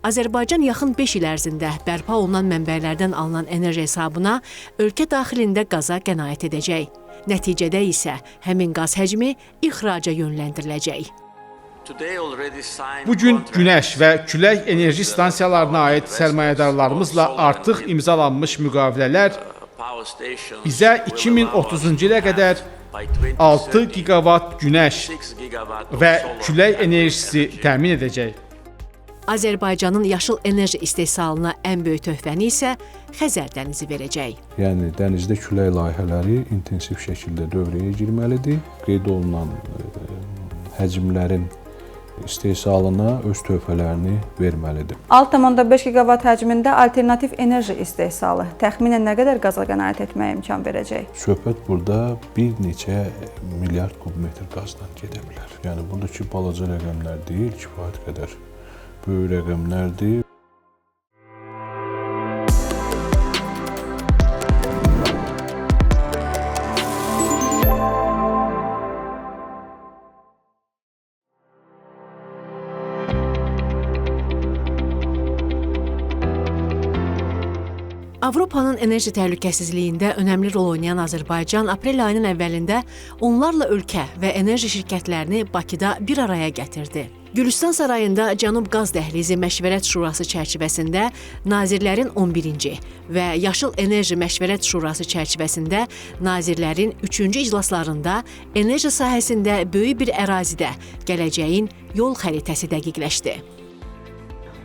Azərbaycan yaxın 5 il ərzində bərpa olunan mənbələrdən alınan enerji hesabına ölkə daxilində qaza qənaət edəcək. Nəticədə isə həmin qaz həcmi ixraca yönləndiriləcək. Bugün günəş və külək enerji stansiyalarına aid sərmayədarlarımızla artıq imzalanmış müqavilələr bizə 2030-cu ilə qədər 6 gigavat günəş və külək enerjisi təmin edəcək. Azərbaycanın yaşıl enerji istehsalına ən böyük töhfəni isə Xəzər dənizi verəcək. Yəni dənizdə külək layihələri intensiv şəkildə dövrəyə girməlidir. Qeyd olunan həcmlərin istehsalına öz töhfələrini verməlidir. 6,5 gigavat həcmində alternativ enerji istehsalı təxminən nə qədər qaza qənaət etməyə imkan verəcək? Söhbət burada bir neçə milyard kubmetr qazdan gedə bilər. Yəni buradakı balaca rəqəmlər deyil, kifayət qədər böyük rəqəmlərdir. Avropanın enerji təhlükəsizliyində önəmli rol oynayan Azərbaycan aprel ayının əvvəlində onlarla ölkə və enerji şirkətlərini Bakıda bir araya gətirdi. Gülüstan sarayında Cənub Qaz Dəhlizi Məşvərət Şurası çərçivəsində Nazirlərin 11-ci və Yaşıl Enerji Məşvərət Şurası çərçivəsində Nazirlərin 3-cü iclaslarında enerji sahəsində böyük bir ərazidə gələcəyin yol xəritəsi dəqiqləşdi.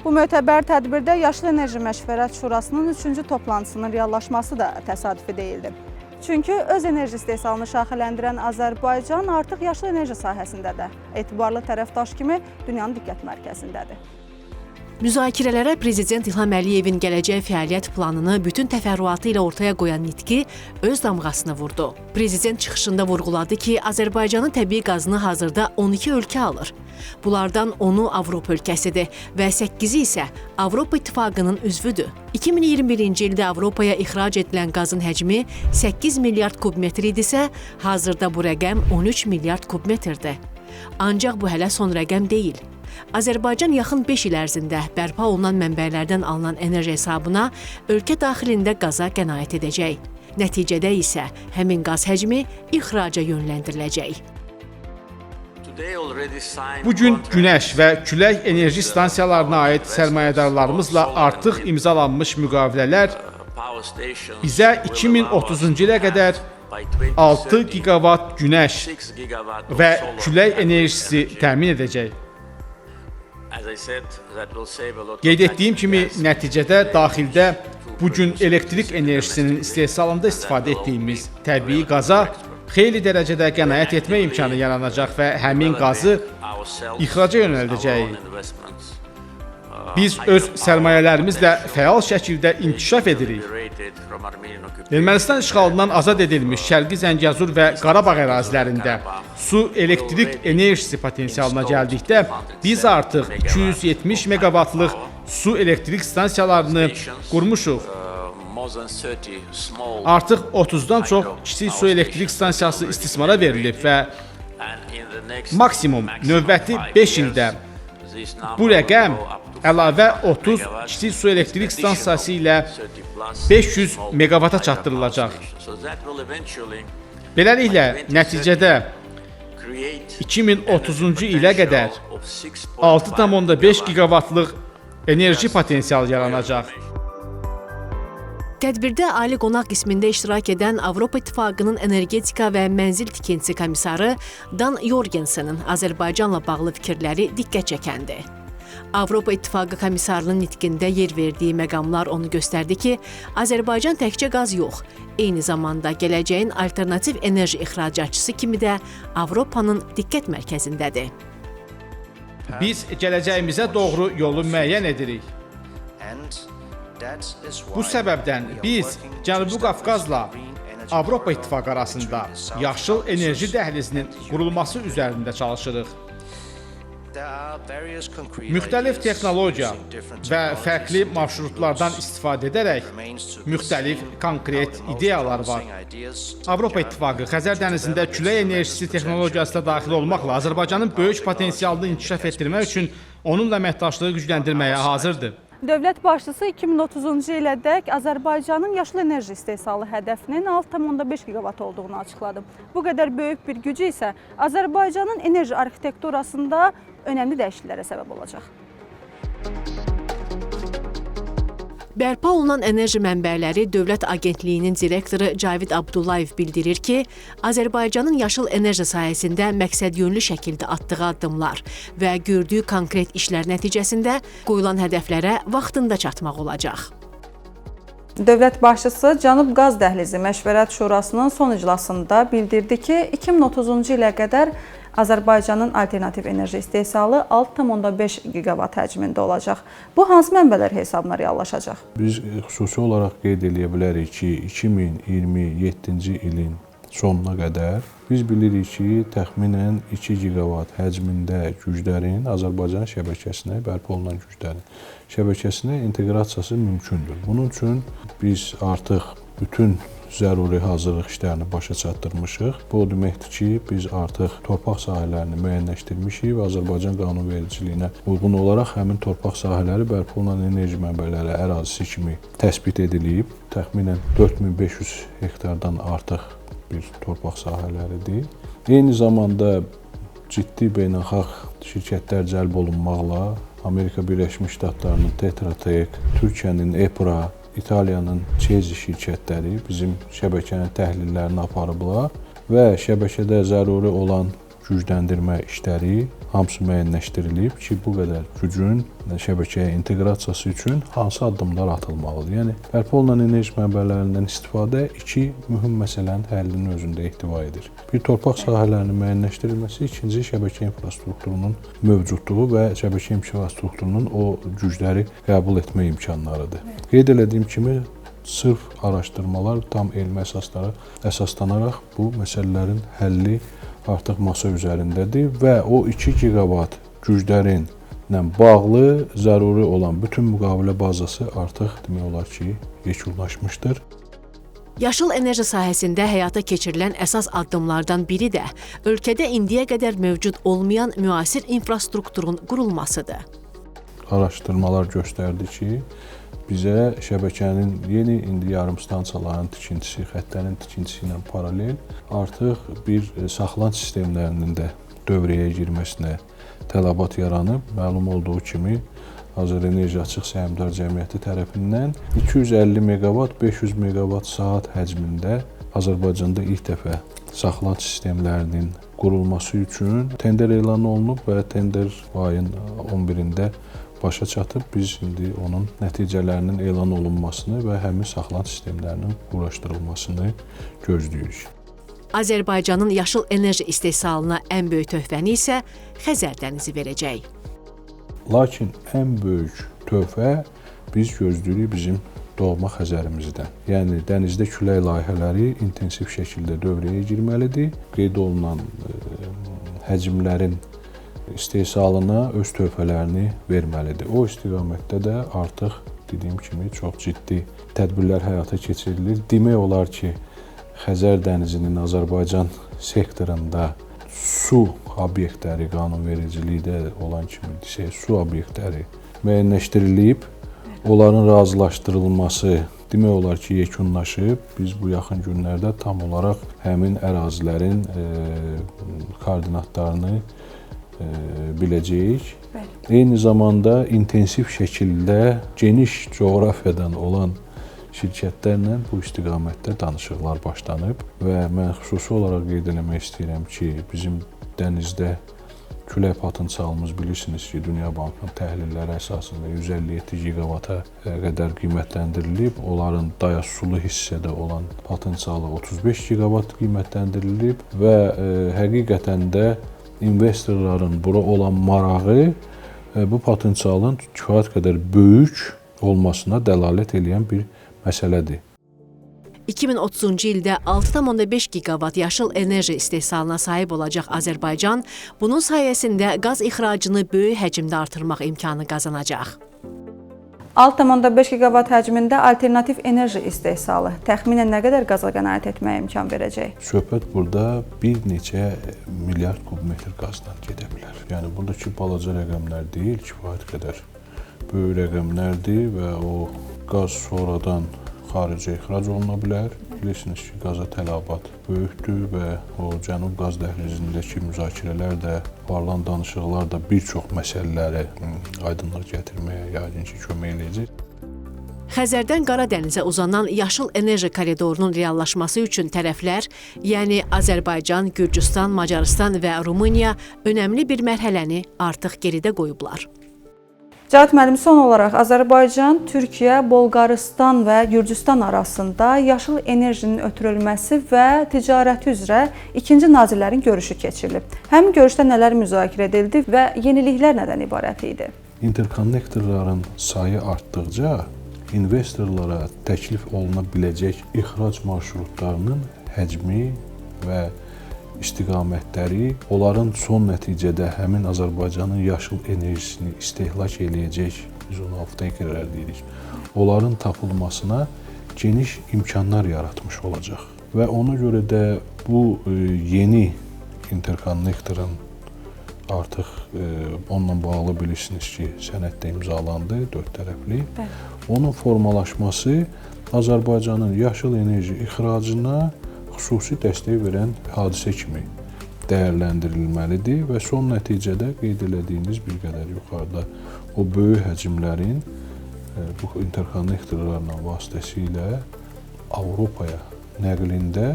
Bu mötəbər tədbirdə Yaşıl Enerji Məşvərət Şurasının 3-cü toplantısının reallaşması da təsadüfi deyildi. Çünki öz enerji istehsalını şaxələndirən Azərbaycan artıq yaşıl enerji sahəsində də etibarlı tərəfdaş kimi dünyanın diqqət mərkəzindədir. Müzakirələrə Prezident İlham Əliyevin gələcək fəaliyyət planını bütün təfərrüatı ilə ortaya qoyan nitqi öz damğasını vurdu. Prezident çıxışında vurğuladı ki, Azərbaycanın təbii qazını hazırda 12 ölkə alır. Bunlardan 10-u Avropa ölkəsidir və 8-i isə Avropa İttifaqının üzvüdür. 2021-ci ildə Avropaya ixrac edilən qazın həcmi 8 milyard kubmetr idisə, hazırda bu rəqəm 13 milyard kubmetrdir. Ancaq bu hələ son rəqəm deyil. Azərbaycan yaxın 5 il ərzində bərpa olunan mənbələrdən alınan enerji hesabına ölkə daxilində qaza qənaət edəcək. Nəticədə isə həmin qaz həcmi ixraca yönləndiriləcək. Bugün günəş və külək enerji stansiyalarına aid sərmayədarlarımızla artıq imzalanmış müqavilələr bizə 2030-cu ilə qədər 6 gigavat günəş və külək enerjisi təmin edəcək. Qeyd etdiyim kimi, nəticədə daxildə bugün elektrik enerjisinin istehsalında istifadə etdiyimiz təbii qaza xeyli dərəcədə qənaət etmə imkanı yaranacaq və həmin qazı ixraca yönəldəcəyik. Biz öz sərmayələrimizlə fəal şəkildə inkişaf edirik. Ermənistan işğalından azad edilmiş Şərqi Zəngəzur və Qarabağ ərazilərində su elektrik enerjisi potensialına gəldikdə biz artıq 270 meqavatlıq su elektrik stansiyalarını qurmuşuq. Artıq 30-dan çox kiçik su elektrik stansiyası istismara verilib və maksimum növbəti 5 ildə bu rəqəm əlavə 30 kiçik su elektrik stansiyası ilə 500 meqavata çatdırılacaq. Beləliklə, nəticədə 2030-cu ilə qədər 6,5 gigavatlıq enerji potensialı yaranacaq. Tədbirdə ali qonaq qismində iştirak edən Avropa İttifaqının energetika və mənzil tikintisi komissarı Dan Jorgensen'in Azərbaycanla bağlı fikirləri diqqət çəkəndi. Avropa İttifaqı komissarının nitqində yer verdiyi məqamlar onu göstərdi ki, Azərbaycan təkcə qaz yox, eyni zamanda gələcəyin alternativ enerji ixracatçısı kimi də Avropanın diqqət mərkəzindədir. Biz gələcəyimizə doğru yolu müəyyən edirik. Bu səbəbdən biz Cənubi Qafqazla Avropa İttifaqı arasında yaşıl enerji dəhlizinin qurulması üzərində çalışırıq. Müxtəlif texnologiya və fərqli marşrutlardan istifadə edərək müxtəlif konkret ideyalar var. Avropa İttifaqı Xəzər dənizində külək enerjisi texnologiyasına daxil olmaqla Azərbaycanın böyük potensialını inkişaf etdirmək üçün onunla əməkdaşlığı gücləndirməyə hazırdır. Dövlət başçısı 2030-cu ilədək Azərbaycanın yaşıl enerji istehsalı hədəfinin 6,5 giqavat olduğunu açıqladı. Bu qədər böyük bir gücü isə Azərbaycanın enerji arxitekturasında önəmli dəyişikliklərə səbəb olacaq. Bərpa olunan enerji mənbələri Dövlət Agentliyinin direktoru Cavid Abdullayev bildirir ki, Azərbaycanın yaşıl enerji sahəsində məqsədyönlü şəkildə atdığı addımlar və gördüyü konkret işlər nəticəsində qoyulan hədəflərə vaxtında çatmaq olacaq. Dövlət başçısı Cənub Qaz Dəhlizi Məşvərət Şurasının son iclasında bildirdi ki, 2030-cu ilə qədər Azərbaycanın alternativ enerji istehsalı 6,5 giqavat həcmində olacaq. Bu hansı mənbələr hesabına reallaşacaq? Biz xüsusi olaraq qeyd edə bilərik ki, 2027-ci ilin sonuna qədər biz bilirik ki, təxminən 2 giqavat həcmində güclərin Azərbaycan şəbəkəsinə, bərpa olunan güclərin şəbəkəsinə inteqrasiyası mümkündür. Bunun üçün biz artıq bütün zəruri hazırlıq işlərini başa çatdırmışıq. Bu o deməkdir ki, biz artıq torpaq sahələrini müəyyənləşdirmişik və Azərbaycan qanunvericiliyinə uyğun olaraq həmin torpaq sahələri bərpa olunan enerji mənbələri ərazisi kimi təsbit edilib. Təxminən 4500 hektardan artıq bir torpaq sahələridir. Eyni zamanda ciddi beynəlxalq şirkətlər cəlb olunmaqla Amerika Birləşmiş Ştatlarının Tetra Tech, Türkiyənin EPRA, İtaliyanın Çezi şirkətləri bizim şəbəkənin təhlillərini aparıblar və şəbəkədə zəruri olan gücləndirmə işləri hamısı müəyyənləşdirilib ki, bu qədər gücün şəbəkəyə inteqrasiyası üçün hansı addımlar atılmalıdır. Yəni, bərpa olunan enerji mənbələrindən istifadə iki mühüm məsələnin həllinin özündə ehtiva edir. Bir, torpaq sahələrinin müəyyənləşdirilməsi, ikinci, şəbəkə infrastrukturunun mövcudluğu və şəbəkə infrastrukturunun o gücləri qəbul etmə imkanlarıdır. Qeyd elədiyim kimi, sırf araşdırmalar tam elmi əsaslara əsaslanaraq bu məsələlərin həlli artıq masa üzərindədir və o 2 giqavat güclərinlə bağlı zəruri olan bütün müqavilə bazası artıq demək olar ki, yekunlaşmışdır. Yaşıl enerji sahəsində həyata keçirilən əsas addımlardan biri də ölkədə indiyə qədər mövcud olmayan müasir infrastrukturun qurulmasıdır. Araşdırmalar göstərdi ki, bizə şəbəkənin yeni indi yarımstansiyaların tikintisi, xəttlərin tikintisi ilə paralel artıq bir saxlanç sistemlərinin də dövrəyə girməsinə tələbat yaranıb. Məlum olduğu kimi, Azərenerji Açıq Səhmdar Cəmiyyəti tərəfindən 250 meqavat, 500 meqavat saat həcmində Azərbaycanda ilk dəfə saxlanç sistemlərinin qurulması üçün tender elan olunub və tender ayın 11-də başa çatıb. Biz indi onun nəticələrinin elan olunmasını və həmin saxlanç sistemlərinin quraşdırılmasını gözləyirik. Azərbaycanın yaşıl enerji istehsalına ən böyük töhfəni isə Xəzər dənizi verəcək. Lakin ən böyük töhfə biz gözləyirik bizim doğma Xəzərimizdən. Yəni, dənizdə külək layihələri intensiv şəkildə dövrəyə girməlidir. Qeyd olunan həcmlərin istehsalına öz töhfələrini verməlidir. O istiqamətdə də artıq dediyim kimi çox ciddi tədbirlər həyata keçirilir. Demək olar ki, Xəzər dənizinin Azərbaycan sektorunda su obyektləri qanunvericilikdə olan kimi desək, su obyektləri müəyyənləşdirilib, onların razılaşdırılması demək olar ki, yekunlaşıb. Biz bu yaxın günlərdə tam olaraq həmin ərazilərin koordinatlarını biləcəyik. Eyni zamanda intensiv şəkildə geniş coğrafiyadan olan şirkətlərlə bu istiqamətdə danışıqlar başlanıb və mən xüsusi olaraq qeyd etmək istəyirəm ki, bizim dənizdə külək potensialımız bilirsiniz ki, Dünya Bankının təhlilləri əsasında 157 giqavata qədər qiymətləndirilib. Onların dayaz-sulu hissədə olan potensialı 35 giqavat qiymətləndirilib və həqiqətən də investorların bura olan marağı bu potensialın kifayət qədər böyük olmasına dəlalət edən bir məsələdir. 2030-cu ildə 6,5 giqavat yaşıl enerji istehsalına sahib olacaq Azərbaycan, bunun sayəsində qaz ixracını böyük həcmdə artırmaq imkanı qazanacaq. 6,5 giqavat həcmində alternativ enerji istehsalı təxminən nə qədər qaza qənaət etməyə imkan verəcək? Söhbət burada bir neçə milyard kubmetr qazdan gedə bilər. Yəni buradakı balaca rəqəmlər deyil, kifayət qədər böyük rəqəmlərdir və o qaz sonradan xaricə ixrac oluna bilər. Bilirsiniz ki, qaza tələbat böyükdür və o Cənub qaz dəhlizindəki müzakirələr də, aparılan danışıqlar da bir çox məsələləri aydınlıq gətirməyə yəqin ki, kömək edəcək. Xəzərdən Qara dənizə uzanan yaşıl enerji koridorunun reallaşması üçün tərəflər, yəni Azərbaycan, Gürcüstan, Macarıstan və Rumıniya önəmli bir mərhələni artıq geridə qoyublar. Cavit müəllim, son olaraq Azərbaycan, Türkiyə, Bolqarıstan və Gürcüstan arasında yaşıl enerjinin ötürülməsi və ticarəti üzrə ikinci nazirlərin görüşü keçirilib. Həmin görüşdə nələr müzakirə edildi və yeniliklər nədən ibarət idi? İnterkonnektorların sayı artdıqca investorlara təklif oluna biləcək ixrac marşrutlarının həcmi və istiqamətləri, onların son nəticədə həmin Azərbaycanın yaşıl enerjisini istehlak eləyəcək, biz ona off-takerlər deyirik, onların tapılmasına geniş imkanlar yaratmış olacaq. Və ona görə də bu yeni interkonnektorun artıq onunla bağlı bilirsiniz ki, sənəddə imzalandı, 4 tərəfli. Onun formalaşması Azərbaycanın yaşıl enerji ixracına xüsusi dəstək verən hadisə kimi dəyərləndirilməlidir və son nəticədə qeyd elədiyiniz bir qədər yuxarıda o böyük həcmlərin bu interkonnektorlarla vasitəsilə Avropaya nəqlində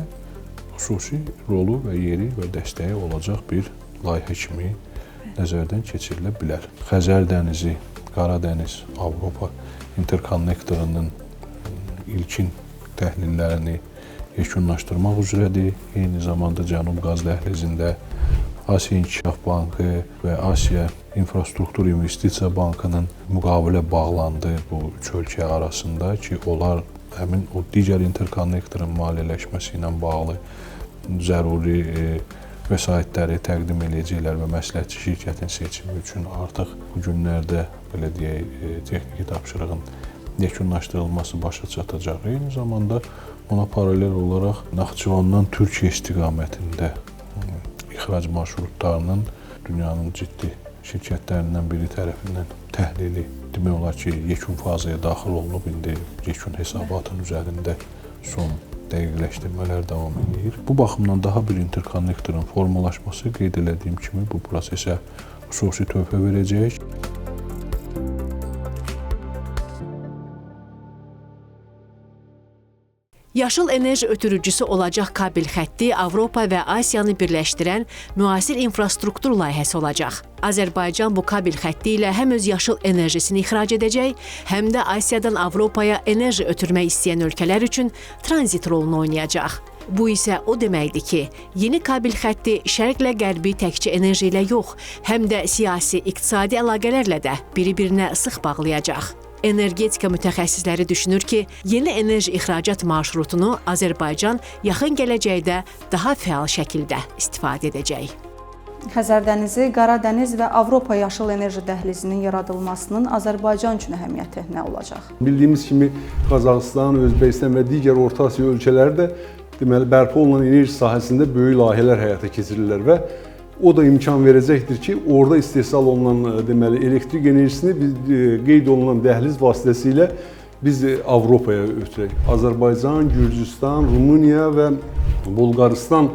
xüsusi rolu və yeri və dəstəyi olacaq bir layihə kimi nəzərdən keçirilə bilər. Xəzər dənizi, Qara dəniz, Avropa interkonnektorunun ilkin təhlillərini yekunlaşdırmaq üzrədir. Eyni zamanda Cənub qaz dəhlizində Asiya İnkişaf Bankı və Asiya İnfrastruktur İnvestisiya Bankının müqavilə bağlandı bu üç ölkə arasında ki, onlar həmin o digər interkonnektorun maliyyələşməsi ilə bağlı zəruri vəsaitləri təqdim edəcəklər və məsləhətçi şirkətin seçimi üçün artıq bu günlərdə belə deyək, texniki tapşırığın yekunlaşdırılması başa çatacaq. Eyni zamanda ona paralel olaraq Naxçıvandan Türkiyə istiqamətində ixrac marşrutlarının dünyanın ciddi şirkətlərindən biri tərəfindən təhlili demək olar ki, yekun fazaya daxil olunub, indi yekun hesabatın üzərində son dəqiqləşdirmələr davam edir. Bu baxımdan daha bir interkonnektorun formalaşması qeyd elədiyim kimi bu prosesə xüsusi töhfə verəcək. Yaşıl enerji ötürücüsü olacaq kabel xətti Avropa və Asiyanı birləşdirən müasir infrastruktur layihəsi olacaq. Azərbaycan bu kabel xətti ilə həm öz yaşıl enerjisini ixrac edəcək, həm də Asiyadan Avropaya enerji ötürmək istəyən ölkələr üçün tranzit rolunu oynayacaq. Bu isə o deməkdir ki, yeni kabel xətti şərqlə qərbi təkcə enerji ilə yox, həm də siyasi, iqtisadi əlaqələrlə də biri-birinə sıx bağlayacaq. Energetika mütəxəssisləri düşünür ki, yeni enerji ixracat marşrutunu Azərbaycan yaxın gələcəkdə daha fəal şəkildə istifadə edəcək. Xəzər dənizi, Qara dəniz və Avropa yaşıl enerji dəhlizinin yaradılmasının Azərbaycan üçün əhəmiyyəti nə olacaq? Bildiyimiz kimi Qazaxıstan, Özbəkistan və digər Orta Asiya ölkələri də deməli bərpa olunan enerji sahəsində böyük layihələr həyata keçirirlər və o da imkan verəcəkdir ki, orada istehsal olunan deməli elektrik enerjisini biz qeyd olunan dəhliz vasitəsilə biz Avropaya ötürək. Azərbaycan, Gürcüstan, Rumıniya və Bolqarıstan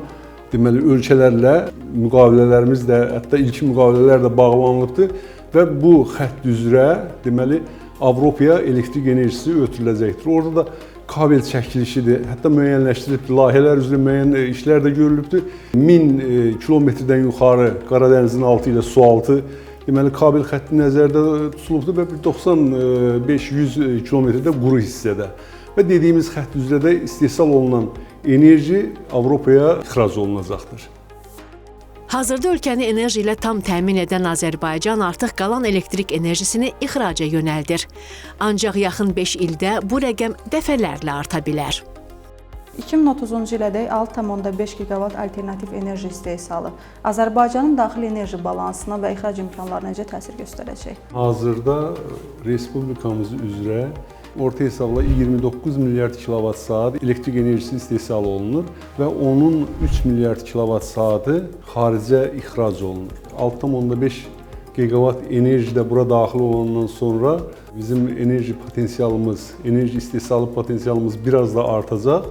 deməli ölkələrlə müqavilələrimiz də, hətta ilkin müqavilələr də bağlanılıbdır və bu xətt üzrə deməli Avropaya elektrik enerjisi ötürüləcəkdir. Orada da kabel çəkilişidir, hətta müəyyənləşdirilib, layihələr üzrə müəyyən işlər də görülübdür. 1000 kilometrdən yuxarı Qara dənizin altı ilə su altı deməli kabel xətti nəzərdə tutulubdur və 95-100 kilometrdə quru hissədə. Və dediyimiz xətt üzrə də istehsal olunan enerji Avropaya ixrac olunacaqdır. Hazırda ölkəni enerji ilə tam təmin edən Azərbaycan artıq qalan elektrik enerjisini ixraca yönəldir. Ancaq yaxın 5 ildə bu rəqəm dəfələrlə arta bilər. 2030-cu ilədək 6,5 giqavat alternativ enerji istehsalı Azərbaycanın daxili enerji balansına və ixrac imkanlarına necə təsir göstərəcək? Hazırda respublikamız üzrə orta hesabla 29 milyard kilovat saat elektrik enerjisi istehsal olunur və onun 3 milyard kilovat saatı xaricə ixrac olunur. 6,5 gigavat enerji də bura daxil olandan sonra bizim enerji potensialımız, enerji istehsalı potensialımız biraz da artacaq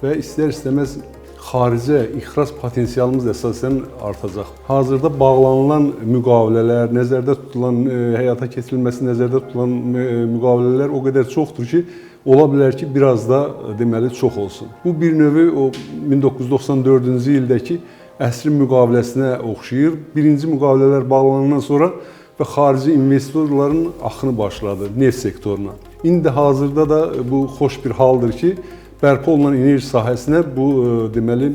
və istər-istəməz xaricə ixrac potensialımız əsasən artacaq. Hazırda bağlanılan müqavilələr, nəzərdə tutulan, həyata keçirilməsi nəzərdə tutulan müqavilələr o qədər çoxdur ki, ola bilər ki, biraz da deməli çox olsun. Bu bir növü o 1994-cü ildəki əsrin müqaviləsinə oxşayır. Birinci müqavilələr bağlanandan sonra və xarici investorların axını başladı neft sektoruna. İndi hazırda da bu xoş bir haldır ki, bərpa olunan enerji sahəsinə bu deməli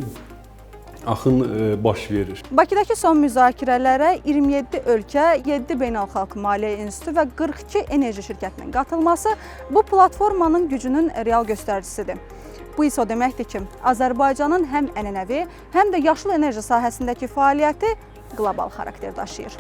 axın baş verir. Bakıdakı son müzakirələrə 27 ölkə, 7 beynəlxalq maliyyə institutu və 42 enerji şirkətinin qatılması bu platformanın gücünün real göstəricisidir. Bu isə o deməkdir ki, Azərbaycanın həm ənənəvi, həm də yaşıl enerji sahəsindəki fəaliyyəti qlobal xarakter daşıyır.